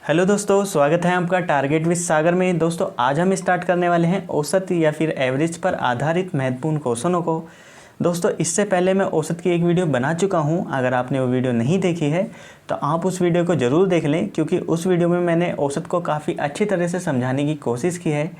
Hello दोस्तों, स्वागत है आपका टारगेट विद सागर में। दोस्तों आज हम स्टार्ट करने वाले हैं औसत या फिर एवरेज पर आधारित महत्वपूर्ण क्वेश्चनों को। दोस्तों इससे पहले मैं औसत की एक वीडियो बना चुका हूं। अगर आपने वो वीडियो नहीं देखी है तो आप उस वीडियो को ज़रूर देख लें, क्योंकि उस वीडियो में मैंने औसत को काफ़ी अच्छी तरह से समझाने की कोशिश की है।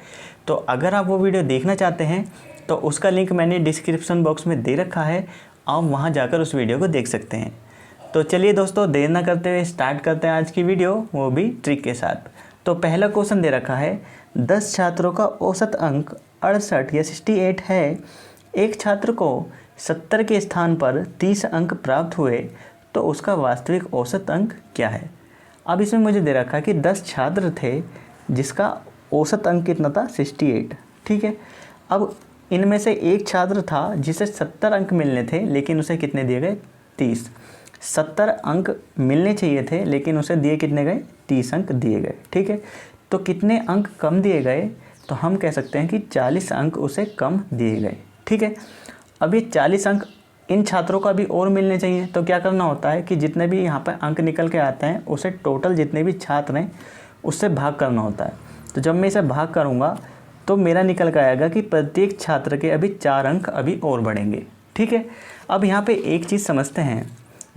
तो अगर आप वो वीडियो देखना चाहते हैं तो उसका लिंक मैंने डिस्क्रिप्शन बॉक्स में दे रखा है, आप वहाँ जाकर उस वीडियो को देख सकते हैं। तो चलिए दोस्तों, देर ना करते हुए स्टार्ट करते हैं आज की वीडियो, वो भी ट्रिक के साथ। तो पहला क्वेश्चन दे रखा है 10 छात्रों का औसत अंक 68 या 68 है। एक छात्र को 70 के स्थान पर 30 अंक प्राप्त हुए तो उसका वास्तविक औसत अंक क्या है। अब इसमें मुझे दे रखा है कि 10 छात्र थे जिसका औसत अंक कितना था 68। ठीक है, अब इनमें से एक छात्र था जिसे 70 अंक मिलने थे, लेकिन उसे कितने दिए गए 30। 70 अंक मिलने चाहिए थे लेकिन उसे दिए कितने गए 30 अंक दिए गए। ठीक है, तो कितने अंक कम दिए गए, तो हम कह सकते हैं कि 40 अंक उसे कम दिए गए। ठीक है, अब ये 40 अंक इन छात्रों का भी और मिलने चाहिए, तो क्या करना होता है कि जितने भी यहाँ पर अंक निकल के आते हैं उसे टोटल जितने भी छात्र हैं उससे भाग करना होता है। तो जब मैं इसे भाग करूँगा तो मेरा निकल कर आएगा कि प्रत्येक छात्र के अभी 4 अंक अभी और बढ़ेंगे। ठीक है, अब यहाँ पे एक चीज़ समझते हैं,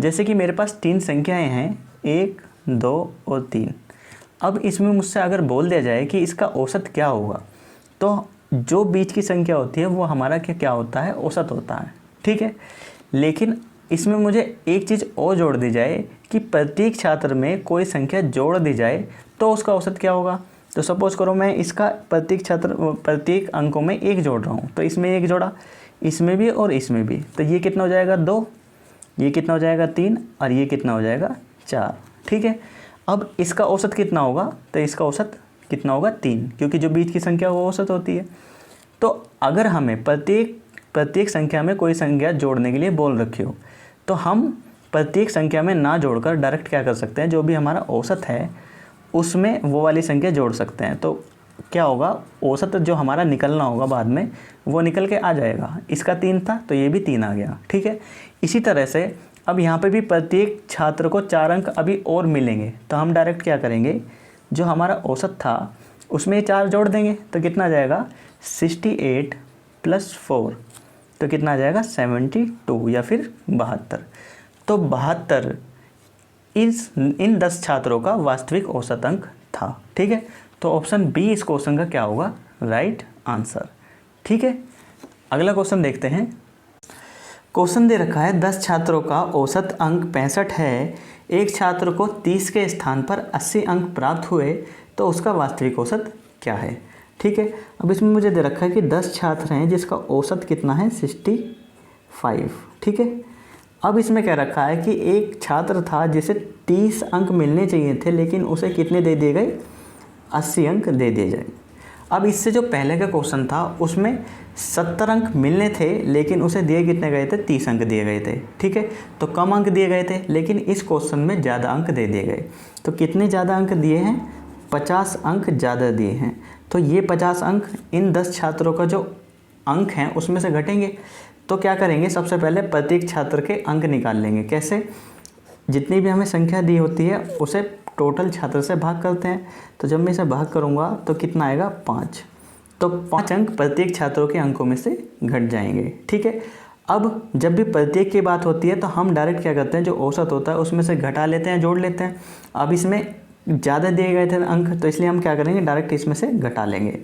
जैसे कि मेरे पास 3 संख्याएं हैं 1, 2 और 3। अब इसमें मुझसे अगर बोल दिया जाए कि इसका औसत क्या होगा, तो जो बीच की संख्या होती है वो हमारा क्या होता है, औसत होता है। ठीक है, लेकिन इसमें मुझे एक चीज़ और जोड़ दी जाए कि प्रत्येक छात्र में कोई संख्या जोड़ दी जाए तो उसका औसत क्या होगा। तो सपोज करो मैं इसका प्रत्येक अंकों में 1 जोड़ रहा हूँ, तो इसमें 1 जोड़ा, इसमें भी और इसमें भी, तो ये कितना हो जाएगा 2, ये कितना हो जाएगा 3 और ये कितना हो जाएगा 4। ठीक है, अब इसका औसत कितना होगा, तो इसका औसत कितना होगा 3, क्योंकि जो बीच की संख्या वो औसत होती है। तो अगर हमें प्रत्येक संख्या में कोई संख्या जोड़ने के लिए बोल रखी हो, तो हम प्रत्येक संख्या में ना जोड़कर डायरेक्ट क्या कर सकते हैं, जो भी हमारा औसत है उसमें वो वाली संख्या जोड़ सकते हैं। तो क्या होगा, औसत जो हमारा निकलना होगा बाद में वो निकल के आ जाएगा। इसका 3 था तो ये भी 3 आ गया। ठीक है, इसी तरह से अब यहाँ पे भी प्रत्येक छात्र को 4 अंक अभी और मिलेंगे, तो हम डायरेक्ट क्या करेंगे, जो हमारा औसत था उसमें 4 जोड़ देंगे, तो कितना आ जाएगा 68 + 4, तो कितना आ जाएगा 72 या फिर 72। तो 72 इन 10 छात्रों का वास्तविक औसत अंक था। ठीक है, तो ऑप्शन बी इस क्वेश्चन का क्या होगा, राइट आंसर। ठीक है, अगला क्वेश्चन देखते हैं। क्वेश्चन दे रखा है 10 छात्रों का औसत अंक 65 है। एक छात्र को 30 के स्थान पर 80 अंक प्राप्त हुए तो उसका वास्तविक औसत क्या है। ठीक है, अब इसमें मुझे दे रखा है कि 10 छात्र हैं जिसका औसत कितना है 65। ठीक है, अब इसमें कह रखा है कि एक छात्र था जिसे 30 अंक मिलने चाहिए थे, लेकिन उसे कितने दे दिए गए 80 अंक दे दिए जाए। अब इससे जो पहले का क्वेश्चन था उसमें 70 अंक मिलने थे, लेकिन उसे दिए कितने गए थे 30 अंक दिए गए थे। ठीक है, तो कम अंक दिए गए थे, लेकिन इस क्वेश्चन में ज़्यादा अंक दे दिए गए। तो कितने ज़्यादा अंक दिए हैं, 50 अंक ज़्यादा दिए हैं। तो ये 50 अंक इन 10 छात्रों का जो अंक हैं उसमें से घटेंगे। तो क्या करेंगे, सबसे पहले प्रत्येक छात्र के अंक निकाल लेंगे। कैसे, जितनी भी हमें संख्या दी होती है उसे टोटल छात्र से भाग करते हैं। तो जब मैं इसे भाग करूँगा तो कितना आएगा 5, तो 5 अंक प्रत्येक छात्रों के अंकों में से घट जाएंगे। ठीक है, अब जब भी प्रत्येक की बात होती है तो हम डायरेक्ट क्या करते हैं, जो औसत होता है उसमें से घटा लेते हैं, जोड़ लेते हैं। अब इसमें ज़्यादा दिए गए थे अंक, तो इसलिए हम क्या करेंगे, डायरेक्ट इसमें से घटा लेंगे।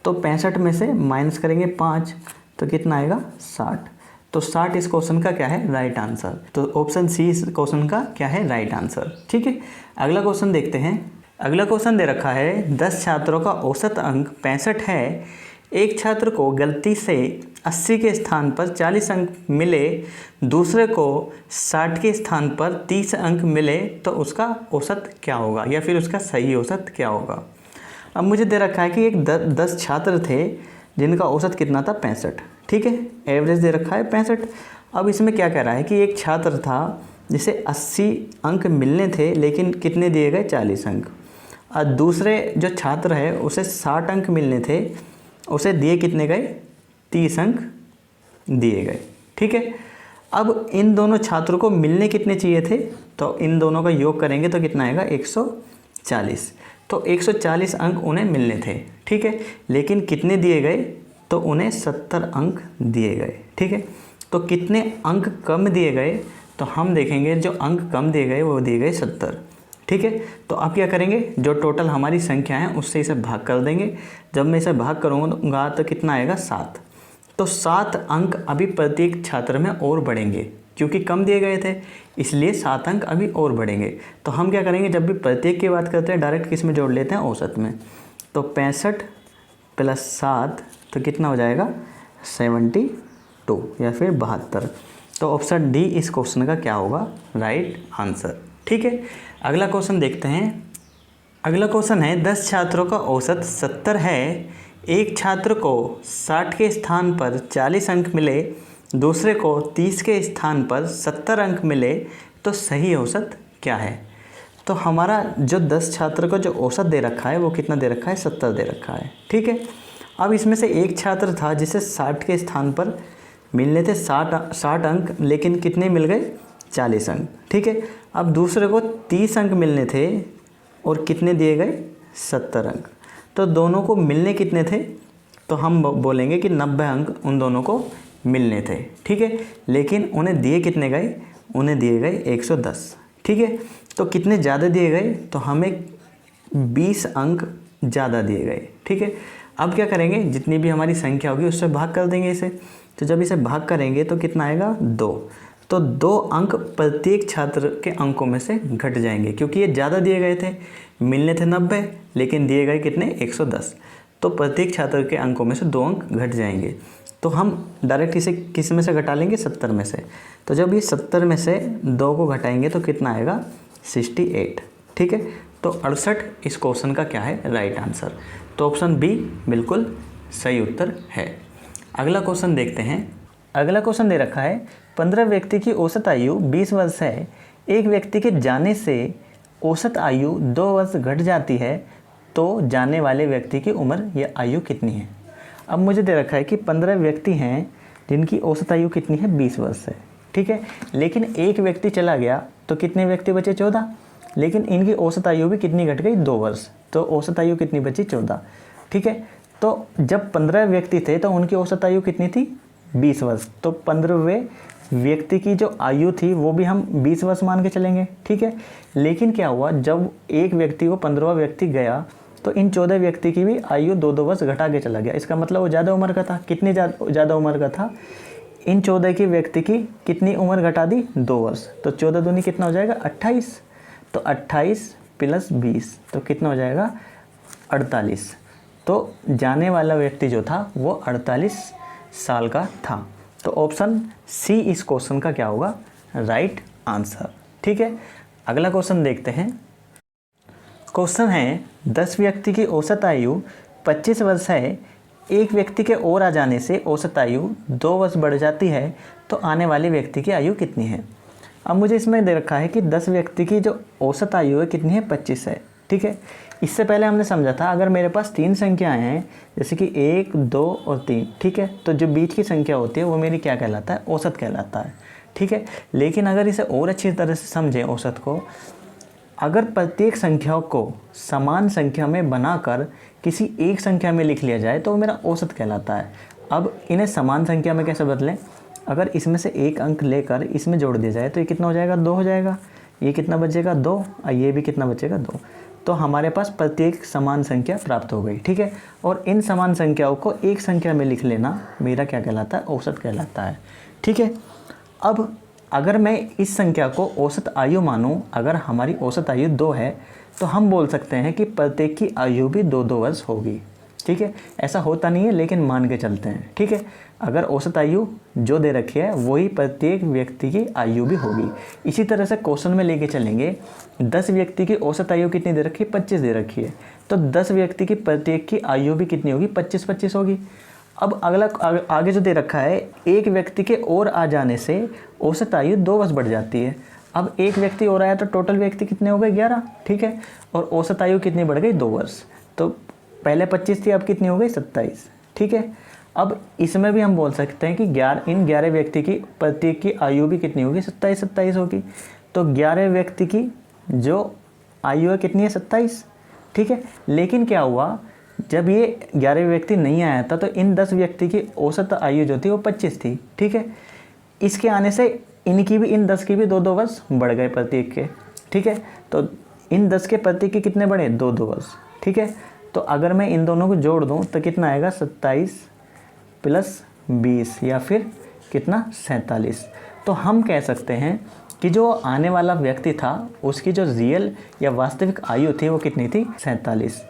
तो 65 में से माइनस करेंगे 5, तो कितना आएगा 60। तो 60 इस क्वेश्चन का क्या है, राइट आंसर। तो ऑप्शन सी इस क्वेश्चन का क्या है, राइट आंसर। ठीक है, अगला क्वेश्चन देखते हैं। अगला क्वेश्चन दे रखा है 10 छात्रों का औसत अंक 65 है। एक छात्र को गलती से 80 के स्थान पर 40 अंक मिले, दूसरे को 60 के स्थान पर 30 अंक मिले, तो उसका औसत क्या होगा, या फिर उसका सही औसत क्या होगा। अब मुझे दे रखा है कि एक 10 छात्र थे जिनका औसत कितना था 65। ठीक है, एवरेज दे रखा है 65। अब इसमें क्या कह रहा है कि एक छात्र था जिसे 80 अंक मिलने थे, लेकिन कितने दिए गए 40 अंक। और दूसरे जो छात्र है उसे 60 अंक मिलने थे, उसे दिए कितने गए 30 अंक दिए गए। ठीक है, अब इन दोनों छात्रों को मिलने कितने चाहिए थे, तो इन दोनों का योग करेंगे तो कितना आएगा 40। तो 140 अंक उन्हें मिलने थे, ठीक है, लेकिन कितने दिए गए, तो उन्हें 70 अंक दिए गए, ठीक है। तो कितने अंक कम दिए गए, तो हम देखेंगे जो अंक कम दिए गए वो दिए गए 70, ठीक है। तो अब क्या करेंगे, जो टोटल हमारी संख्या है उससे इसे भाग कर देंगे। जब मैं इसे भाग करूँगा तो कितना आएगा, 7। तो 7 अंक अभी प्रत्येक छात्र में और बढ़ेंगे, क्योंकि कम दिए गए थे इसलिए 7 अंक अभी और बढ़ेंगे। तो हम क्या करेंगे, जब भी प्रत्येक की बात करते हैं डायरेक्ट किस में जोड़ लेते हैं, औसत में। तो 65 + 7 तो कितना हो जाएगा, 72 या फिर 72। तो ऑप्शन डी इस क्वेश्चन का क्या होगा, राइट आंसर, ठीक है। अगला क्वेश्चन देखते हैं। अगला क्वेश्चन है 10 छात्रों का औसत 70 है, एक छात्र को 60 के स्थान पर 40 अंक मिले, दूसरे को 30 के स्थान पर 70 अंक मिले, तो सही औसत क्या है। तो हमारा जो 10 छात्र को जो औसत दे रखा है वो कितना दे रखा है, 70 दे रखा है, ठीक है। अब इसमें से एक छात्र था जिसे 60 के स्थान पर मिलने थे 60 अंक, लेकिन कितने मिल गए, 40 अंक, ठीक है। अब दूसरे को 30 अंक मिलने थे और कितने दिए गए, 70 अंक। तो दोनों को मिलने कितने थे, तो हम बोलेंगे कि 90 अंक उन दोनों को मिलने थे, ठीक है। लेकिन उन्हें दिए कितने गए, उन्हें दिए गए 110, ठीक है। तो कितने ज़्यादा दिए गए, तो हमें 20 अंक ज़्यादा दिए गए, ठीक है। अब क्या करेंगे, जितनी भी हमारी संख्या होगी उससे भाग कर देंगे इसे। तो जब इसे भाग करेंगे तो कितना आएगा, 2। तो 2 अंक प्रत्येक छात्र के अंकों में से घट जाएंगे, क्योंकि ये ज़्यादा दिए गए थे, मिलने थे 90 लेकिन दिए गए कितने, 110। तो प्रत्येक छात्र के अंकों में से 2 अंक घट जाएंगे। तो हम डायरेक्ट इसे किस में से घटा लेंगे, 70 में से। तो जब ये 70 में से 2 को घटाएंगे तो कितना आएगा, 68, ठीक है। तो 68 इस क्वेश्चन का क्या है, राइट आंसर। तो ऑप्शन बी बिल्कुल सही उत्तर है। अगला क्वेश्चन देखते हैं। अगला क्वेश्चन दे रखा है 15 व्यक्ति की औसत आयु 20 वर्ष है, एक व्यक्ति के जाने से औसत आयु 2 वर्ष घट जाती है, तो जाने वाले व्यक्ति की उम्र या आयु कितनी है। अब मुझे दे रखा है कि 15 व्यक्ति हैं जिनकी औसत आयु कितनी है, 20 वर्ष है, ठीक है। लेकिन एक व्यक्ति चला गया तो कितने व्यक्ति बचे, 14। लेकिन इनकी औसत आयु भी कितनी घट गई, 2 वर्ष। तो औसत आयु कितनी बची, 14, ठीक है। तो जब 15 व्यक्ति थे तो उनकी औसत आयु कितनी थी, 20 वर्ष। तो 15वें व्यक्ति की जो आयु थी वो भी हम 20 वर्ष मान के चलेंगे, ठीक है। लेकिन क्या हुआ, जब एक व्यक्ति को 15वां व्यक्ति गया तो इन 14 व्यक्ति की भी आयु 2-2 वर्ष घटा के चला गया। इसका मतलब वो ज़्यादा उम्र का था। कितनी ज़्यादा उम्र का था, इन 14 की व्यक्ति की कितनी उम्र घटा दी, 2 वर्ष। तो 14 दूनी कितना हो जाएगा, 28। तो 28 + 20 तो कितना हो जाएगा, 48। तो जाने वाला व्यक्ति जो था वो 48 साल का था। तो ऑप्शन सी इस क्वेश्चन का क्या होगा, राइट आंसर, ठीक है। अगला क्वेश्चन देखते हैं। क्वेश्चन है 10 व्यक्ति की औसत आयु 25 वर्ष है, एक व्यक्ति के और आ जाने से औसत आयु 2 वर्ष बढ़ जाती है, तो आने वाले व्यक्ति की आयु कितनी है। अब मुझे इसमें दे रखा है कि 10 व्यक्ति की जो औसत आयु है कितनी है, 25 है, ठीक है। इससे पहले हमने समझा था अगर मेरे पास 3 संख्याएं हैं, जैसे कि 1, 2 और 3, ठीक है, तो जो बीच की संख्या होती है वो मेरी क्या कहलाता है, औसत कहलाता है, ठीक है। लेकिन अगर इसे और अच्छी तरह से समझें औसत को, अगर प्रत्येक संख्याओं को समान संख्या में बनाकर किसी एक संख्या में लिख लिया जाए तो वो मेरा औसत कहलाता है। अब इन्हें समान संख्या में कैसे बदलें, अगर इसमें से एक अंक लेकर इसमें जोड़ दिया जाए तो ये कितना हो जाएगा, 2 हो जाएगा। ये कितना बचेगा, 2, और ये भी कितना बचेगा, 2। तो हमारे पास प्रत्येक समान संख्या प्राप्त हो गई, ठीक है। और इन समान संख्याओं को एक संख्या में लिख लेना मेरा क्या कहलाता है, औसत कहलाता है, ठीक है। अब अगर मैं इस संख्या को औसत आयु मानूं, अगर हमारी औसत आयु 2 है तो हम बोल सकते हैं कि प्रत्येक की आयु भी 2-2 वर्ष होगी, ठीक है। ऐसा होता नहीं है लेकिन मान के चलते हैं, ठीक है। अगर औसत आयु जो दे रखी है वही प्रत्येक व्यक्ति की आयु भी होगी। इसी तरह से क्वेश्चन में लेके चलेंगे, 10 व्यक्ति की औसत आयु कितनी दे रखी है, 25 दे रखी है, तो 10 व्यक्ति की प्रत्येक की आयु भी कितनी होगी, 25-25 होगी। अब अगला आगे जो दे रखा है, एक व्यक्ति के और आ जाने से औसत आयु 2 वर्ष बढ़ जाती है। अब एक व्यक्ति और आया तो टोटल व्यक्ति कितने हो गए, 11, ठीक है। और औसत आयु कितनी बढ़ गई, 2 वर्ष। तो पहले 25 थी, अब कितनी हो गई, 27, ठीक है। अब इसमें भी हम बोल सकते हैं कि इन 11 व्यक्ति की प्रत्येक की आयु भी कितनी होगी, 27-27 होगी। तो 11 व्यक्ति की जो आयु है कितनी है 27, ठीक है। लेकिन क्या हुआ, जब ये 11 व्यक्ति नहीं आया था तो इन 10 व्यक्ति की औसत आयु जो थी वो 25 थी, ठीक है। इसके आने से इनकी भी, इन 10 की भी 2-2 वर्ष बढ़ गए प्रत्येक के, ठीक है। तो इन 10 के प्रत्येक के कितने बढ़े, 2-2 वर्ष, ठीक है। तो अगर मैं इन दोनों को जोड़ दूं तो कितना आएगा, 27 + 20 या फिर कितना, 47। तो हम कह सकते हैं कि जो आने वाला व्यक्ति था उसकी जो रियल या वास्तविक आयु थी वो कितनी थी, 47।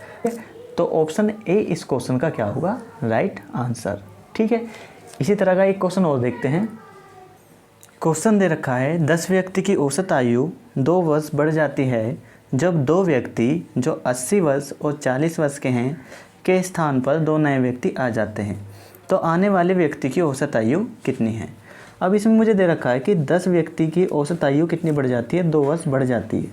तो ऑप्शन ए इस क्वेश्चन का क्या होगा, राइट आंसर, ठीक है। इसी तरह का एक क्वेश्चन और देखते हैं। क्वेश्चन दे रखा है 10 व्यक्ति की औसत आयु 2 वर्ष बढ़ जाती है जब 2 व्यक्ति जो 80 वर्ष और 40 वर्ष के हैं के स्थान पर 2 नए व्यक्ति आ जाते हैं, तो आने वाले व्यक्ति की औसत आयु कितनी है। अब इसमें मुझे दे रखा है कि 10 व्यक्ति की औसत आयु कितनी बढ़ जाती है, 2 वर्ष बढ़ जाती है।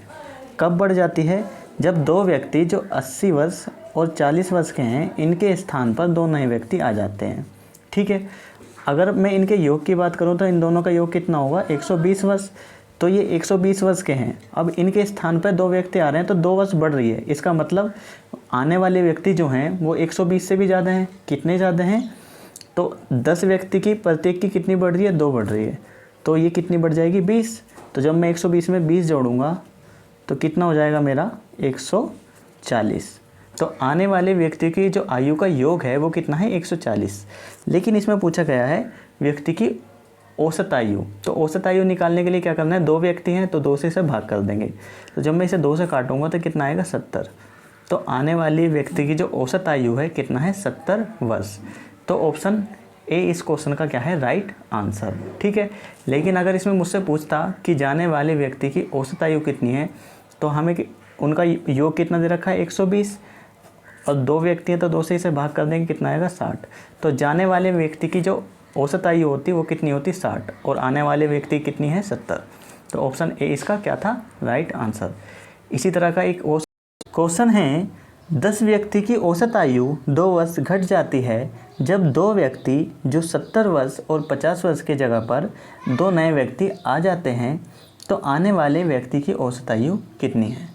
कब बढ़ जाती है, जब 2 व्यक्ति जो 80 वर्ष और 40 वर्ष के हैं इनके स्थान पर 2 नए व्यक्ति आ जाते हैं, ठीक है। अगर मैं इनके योग की बात करूं तो इन दोनों का योग कितना होगा, 120 वर्ष। तो ये 120 वर्ष के हैं, अब इनके स्थान पर 2 व्यक्ति आ रहे हैं तो 2 वर्ष बढ़ रही है। इसका मतलब आने वाले व्यक्ति जो हैं वो 120 से भी ज़्यादा हैं। कितने ज़्यादा हैं, तो 10 व्यक्ति की प्रत्येक की कितनी बढ़ रही है, 2 बढ़ रही है। तो ये कितनी बढ़ जाएगी, 20। तो जब मैं 120 में 20 जोड़ूंगा तो कितना हो जाएगा मेरा, 140। तो आने वाले व्यक्ति की जो आयु का योग है वो कितना है, 140। लेकिन इसमें पूछा गया है व्यक्ति की औसत आयु। तो औसत आयु निकालने के लिए क्या करना है, 2 व्यक्ति हैं तो 2 से इसे भाग कर देंगे। तो जब मैं इसे 2 से काटूंगा तो कितना आएगा, 70। तो आने वाली व्यक्ति की जो औसत आयु है कितना है, 70 वर्ष। तो ऑप्शन ए इस क्वेश्चन का क्या है, राइट आंसर, ठीक है। लेकिन अगर इसमें मुझसे पूछता कि जाने वाले व्यक्ति की औसत आयु कितनी है, तो हमें उनका योग कितना दे रखा है, 120, और 2 व्यक्ति हैं तो 2 से इसे भाग कर देंगे, कितना आएगा, 60। तो जाने वाले व्यक्ति की जो औसत आयु होती वो कितनी होती, 60, और आने वाले व्यक्ति कितनी है, 70। तो ऑप्शन ए इसका क्या था, राइट आंसर। इसी तरह का एक और क्वेश्चन है, 10 व्यक्ति की औसत आयु 2 वर्ष घट जाती है जब 2 व्यक्ति जो 70 वर्ष और 50 वर्ष की जगह पर 2 नए व्यक्ति आ जाते हैं, तो आने वाले व्यक्ति की औसत आयु कितनी है।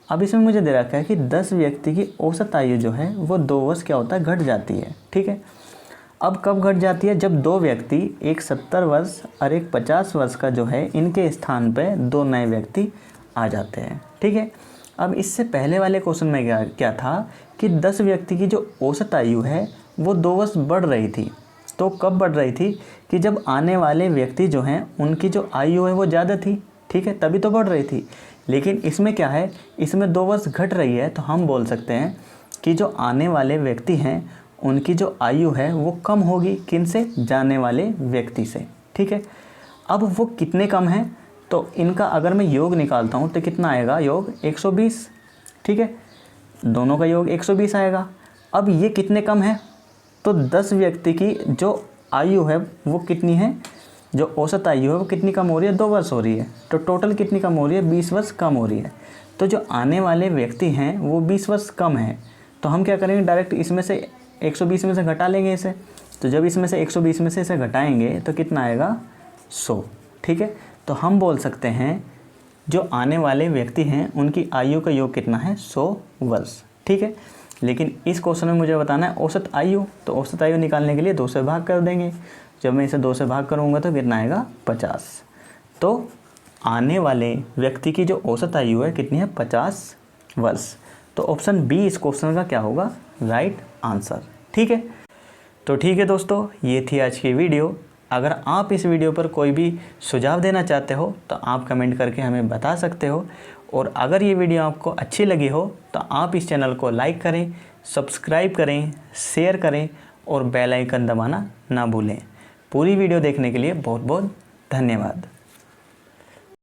अब इसमें मुझे दे रखा है कि 10 व्यक्ति की औसत आयु जो है वो 2 वर्ष क्या होता है, घट जाती है, ठीक है। अब कब घट जाती है, जब 2 व्यक्ति, एक 70 वर्ष और एक 50 वर्ष का जो है इनके स्थान पे 2 नए व्यक्ति आ जाते हैं, ठीक है। अब इससे पहले वाले क्वेश्चन में क्या था कि 10 व्यक्ति की जो औसत आयु है वो 2 वर्ष बढ़ रही थी। तो कब बढ़ रही थी, कि जब आने वाले व्यक्ति जो हैं उनकी जो आयु है वो ज़्यादा थी, ठीक है, तभी तो बढ़ रही थी। लेकिन इसमें क्या है, इसमें 2 वर्ष घट रही है, तो हम बोल सकते हैं कि जो आने वाले व्यक्ति हैं उनकी जो आयु है वो कम होगी, किन से, जाने वाले व्यक्ति से, ठीक है। अब वो कितने कम हैं, तो इनका अगर मैं योग निकालता हूँ तो कितना आएगा, योग 120, ठीक है। दोनों का योग 120 आएगा। अब ये कितने कम है, तो 10 व्यक्ति की जो आयु है वो कितनी है, जो औसत आयु है वो कितनी कम हो रही है, 2 वर्ष हो रही है। तो टोटल कितनी कम हो रही है, 20 वर्ष कम हो रही है। तो जो आने वाले व्यक्ति हैं वो 20 वर्ष कम हैं। तो हम क्या करेंगे, डायरेक्ट इसमें से 120 में से घटा लेंगे इसे। तो जब इसमें से 120 में से इसे घटाएंगे तो कितना आएगा, 100, ठीक है। तो हम बोल सकते हैं जो आने वाले व्यक्ति हैं उनकी आयु का योग कितना है, 100 वर्ष, ठीक है। लेकिन इस क्वेश्चन में मुझे बताना है औसत आयु। तो औसत आयु निकालने के लिए 2 से भाग कर देंगे। जब मैं इसे 2 से भाग करूँगा तो कितना आएगा, 50। तो आने वाले व्यक्ति की जो औसत आयु है कितनी है, 50 वर्ष। तो ऑप्शन बी इस क्वेश्चन का क्या होगा, राइट आंसर, ठीक है। तो ठीक है दोस्तों, ये थी आज की वीडियो। अगर आप इस वीडियो पर कोई भी सुझाव देना चाहते हो तो आप कमेंट करके हमें बता सकते हो। और अगर ये वीडियो आपको अच्छी लगी हो तो आप इस चैनल को लाइक करें, सब्सक्राइब करें, शेयर करें और बेल आइकन दबाना ना भूलें। पूरी वीडियो देखने के लिए बहुत बहुत धन्यवाद।